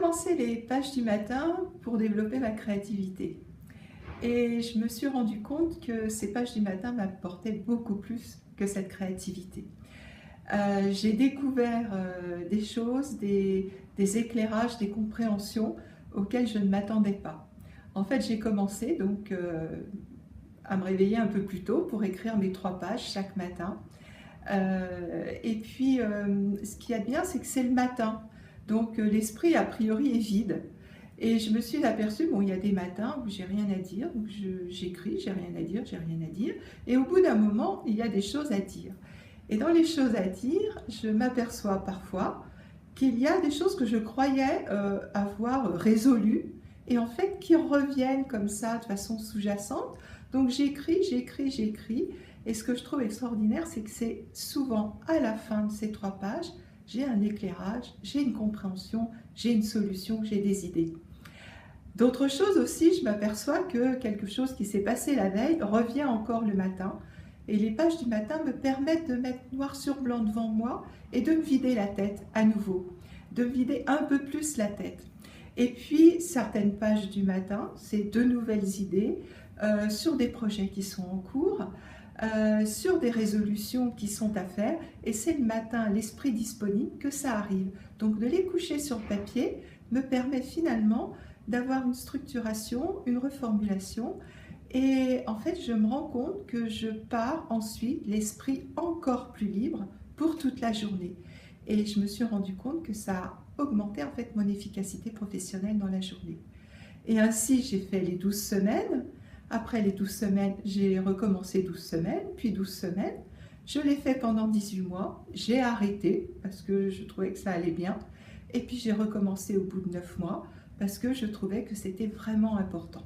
commencé les pages du matin pour développer ma créativité. Et je me suis rendu compte que ces pages du matin m'apportaient beaucoup plus que cette créativité. J'ai découvert des choses, des éclairages, des compréhensions auxquelles je ne m'attendais pas. En fait, j'ai commencé donc à me réveiller un peu plus tôt pour écrire mes 3 pages chaque matin. Et puis, ce qu'il y a de bien, c'est que c'est le matin. Donc, l'esprit, a priori, est vide. Et je me suis aperçue, bon, il y a des matins où j'ai rien à dire, donc j'écris, j'ai rien à dire, j'ai rien à dire. Et au bout d'un moment, il y a des choses à dire. Et dans les choses à dire, je m'aperçois parfois qu'il y a des choses que je croyais avoir résolues, et en fait qui reviennent comme ça de façon sous-jacente. Donc j'écris, j'écris, j'écris. Et ce que je trouve extraordinaire, c'est que c'est souvent à la fin de ces 3 pages, j'ai un éclairage, j'ai une compréhension, j'ai une solution, j'ai des idées. D'autres choses aussi, je m'aperçois que quelque chose qui s'est passé la veille revient encore le matin. Et les pages du matin me permettent de mettre noir sur blanc devant moi et de me vider la tête à nouveau, de me vider un peu plus la tête. Et puis, certaines pages du matin, c'est de nouvelles idées sur des projets qui sont en cours, sur des résolutions qui sont à faire, et c'est le matin, l'esprit disponible, que ça arrive. Donc de les coucher sur le papier me permet finalement d'avoir une structuration, une reformulation, et en fait je me rends compte que je pars ensuite l'esprit encore plus libre pour toute la journée. Et je me suis rendu compte que ça a augmenté en fait mon efficacité professionnelle dans la journée. Et ainsi j'ai fait les 12 semaines. Après les 12 semaines, j'ai recommencé 12 semaines, puis 12 semaines. Je l'ai fait pendant 18 mois. J'ai arrêté parce que je trouvais que ça allait bien. Et puis j'ai recommencé au bout de 9 mois parce que je trouvais que c'était vraiment important.